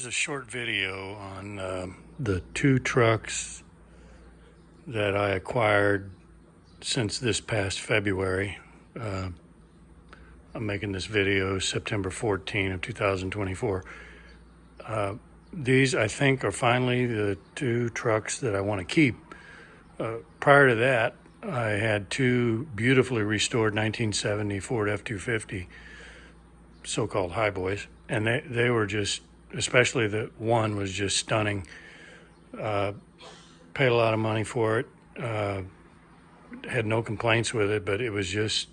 Here's a short video on the two trucks that I acquired since this past February. I'm making this video September 14 of 2024. These, I think, are finally the two trucks that I want to keep. Prior to that, I had two beautifully restored 1970 Ford F250, so-called Highboys, and they were just, especially the one was just stunning. Paid a lot of money for it. Had no complaints with it, but it was just,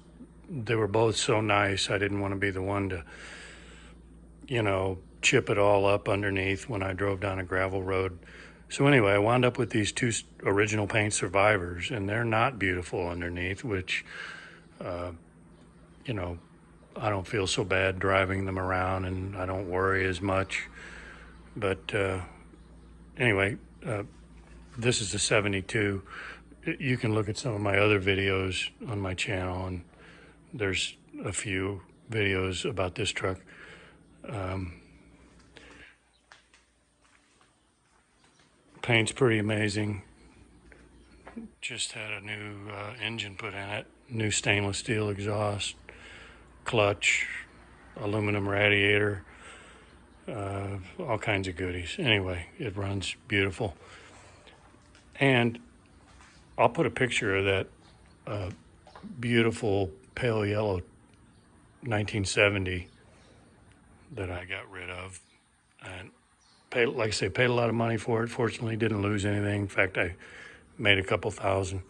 they were both so nice. I didn't want to be the one to, chip it all up underneath when I drove down a gravel road. So anyway, I wound up with these two original paint Survivors, and they're not beautiful underneath, which, I don't feel so bad driving them around, and I don't worry as much. But anyway, this is a 72. You can look at some of my other videos on my channel, and there's a few videos about this truck. Paint's pretty amazing. Just had a new engine put in it, new stainless steel exhaust, clutch, aluminum radiator, all kinds of goodies. Anyway, it runs beautiful. And I'll put a picture of that beautiful pale yellow 1970 that I got rid of, and paid, like I say, paid a lot of money for it. Fortunately, didn't lose anything. In fact, I made a couple thousand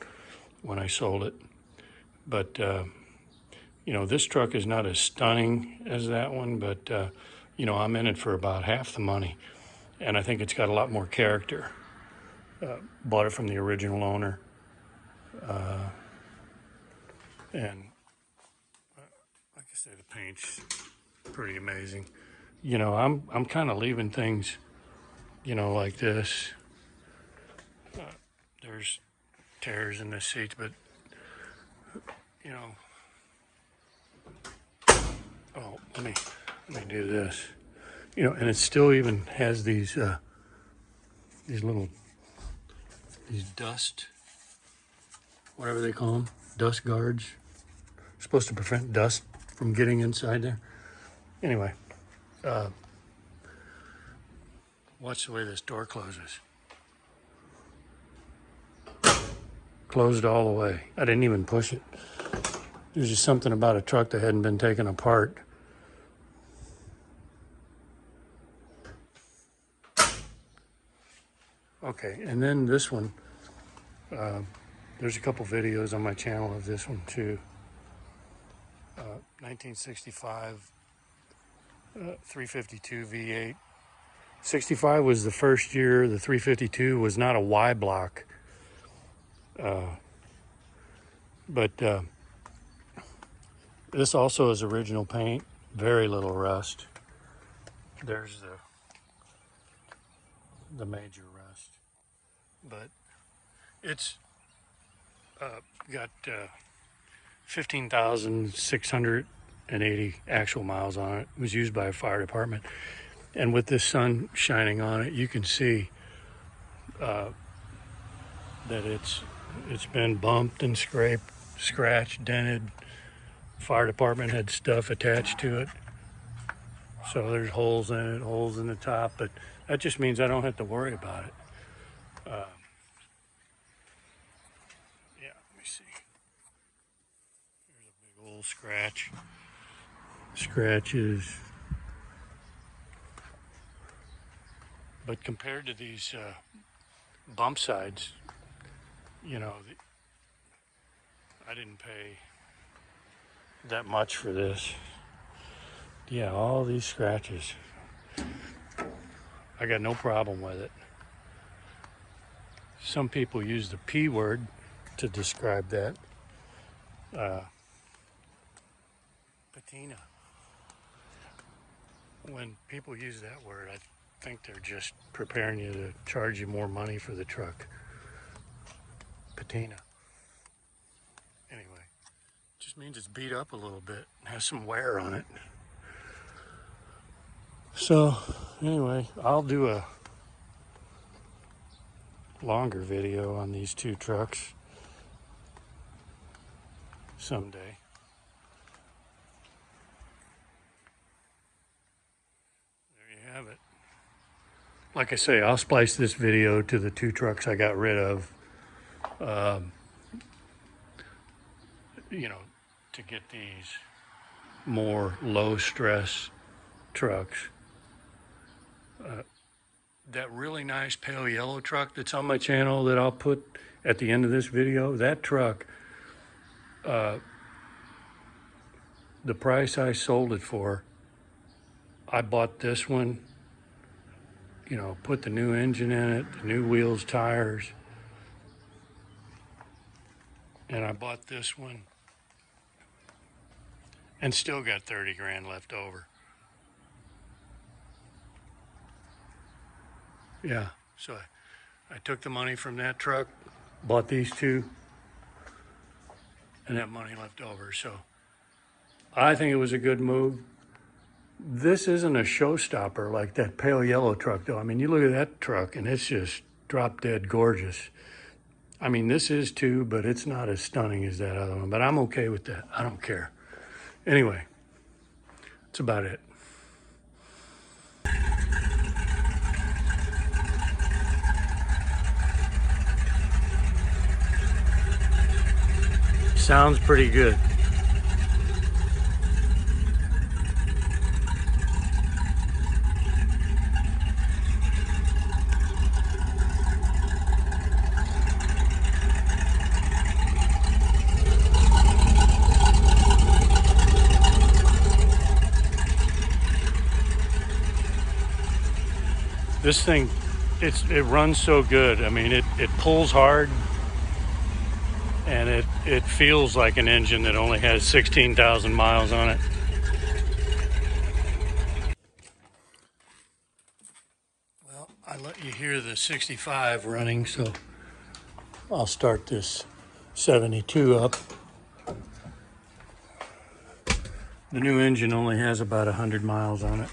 when I sold it. But this truck is not as stunning as that one, but I'm in it for about half the money, and I think it's got a lot more character. Bought it from the original owner, and like I say, the paint's pretty amazing. I'm kind of leaving things, like this. There's tears in the seats, but oh, let me do this. And it still even has these dust, whatever they call them, dust guards. Supposed to prevent dust from getting inside there. Anyway, watch the way this door closes. Closed all the way. I didn't even push it. There's just something about a truck that hadn't been taken apart. Okay, and then this one, there's a couple videos on my channel of this one too. 1965 352 V8. 65 was the first year the 352 was not a Y block. But this also is original paint, very little rust. There's the major rust, but it's got 15,680 actual miles on it. It was used by a fire department, and with this sun shining on it, you can see that it's been bumped and scraped, scratched, dented. Fire department had stuff attached to it, so there's holes in it, holes in the top, but that just means I don't have to worry about it. Yeah, let me see. There's a big old scratches. But compared to these bump sides, I didn't pay that much for this. Yeah, all these scratches. I got no problem with it. Some people use the P word to describe that. Patina. When people use that word, I think they're just preparing you to charge you more money for the truck. Patina. Anyway, just means it's beat up a little bit, has some wear on it. So Anyway, I'll do a longer video on these two trucks someday. There you have it. Like I say, I'll splice this video to the two trucks I got rid of, you know, to get these more low stress trucks. That really nice pale yellow truck that's on my channel that I'll put at the end of this video, that truck, the price I sold it for, I bought this one, you know, put the new engine in it, the new wheels, tires, and I bought this one and still got 30 grand left over. Yeah, so I took the money from that truck, bought these two, and that money left over. So I think it was a good move. This isn't a showstopper like that pale yellow truck, though. I mean, you look at that truck, and it's just drop dead gorgeous. I mean, this is too, but it's not as stunning as that other one. But I'm okay with that. I don't care. Anyway, that's about it. Sounds pretty good. This thing, it runs so good. I mean, it pulls hard, and it feels like an engine that only has 16,000 miles on it. Well, I let you hear the 65 running, so I'll start this 72 up. The new engine only has about 100 miles on it.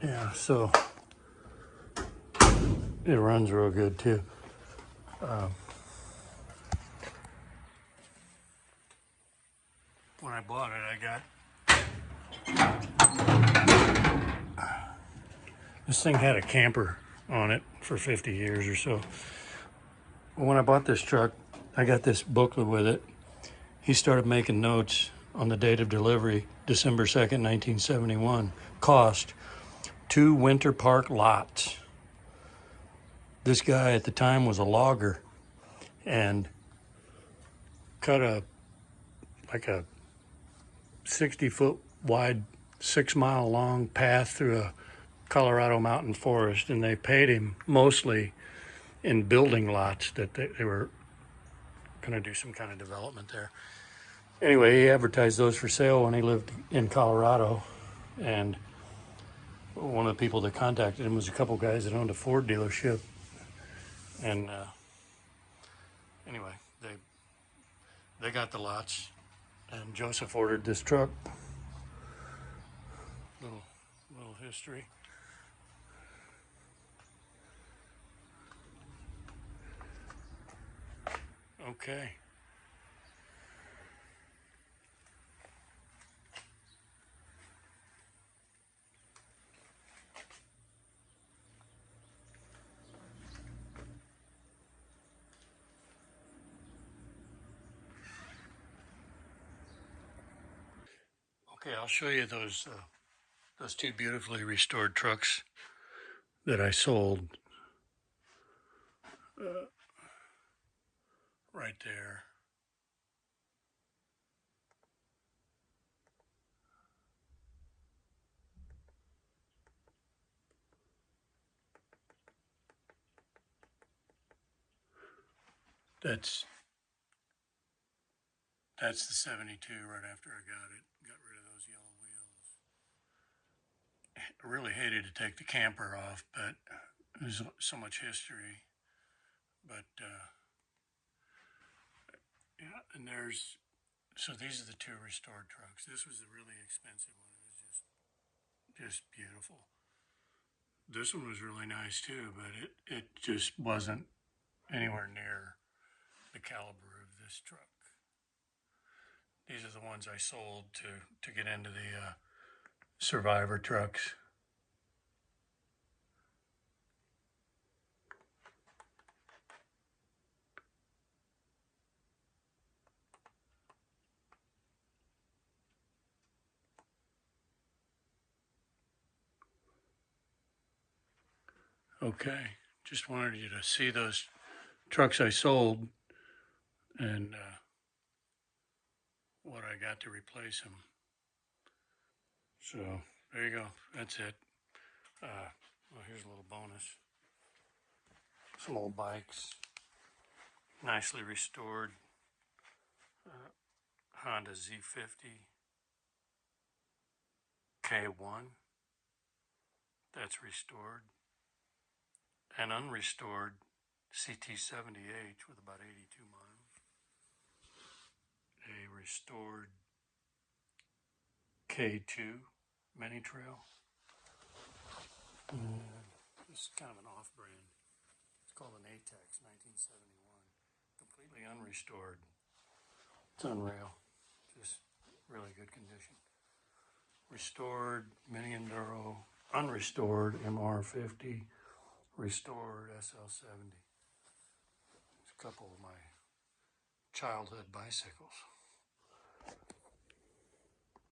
Yeah, so it runs real good too. When I bought it, this thing had a camper on it for 50 years or so. When I bought this truck, I got this booklet with it. He started making notes on the date of delivery, December 2nd, 1971. Cost, 2 Winter Park lots. This guy at the time was a logger and cut a 60-foot wide, 6-mile long path through a Colorado mountain forest, and they paid him mostly in building lots that they were going to do some kind of development there. Anyway, he advertised those for sale when he lived in Colorado, and one of the people that contacted him was a couple guys that owned a Ford dealership. And anyway, they got the lots, and Joseph ordered this truck. Little history. Okay. Okay, I'll show you those two beautifully restored trucks that I sold right there. That's that's the 72 right after I got it. Got rid of those yellow wheels. I really hated to take the camper off, but there's so much history. But yeah, and so these are the two restored trucks. This was a really expensive one. It was just beautiful. This one was really nice too, but it just wasn't anywhere near the caliber of this truck. These are the ones I sold to get into the Survivor trucks. Okay, just wanted you to see those trucks I sold and what I got to replace them. So there you go. That's it. Well, here's a little bonus. Some old bikes, nicely restored Honda Z50 K1. That's restored. An unrestored CT70H with about 82 miles. A restored K2 Mini Trail. This is kind of an off-brand. It's called an ATEX 1971. Completely unrestored. It's unreal. Just really good condition. Restored Mini Enduro. Unrestored MR50. Restored SL70. It's a couple of my childhood bicycles.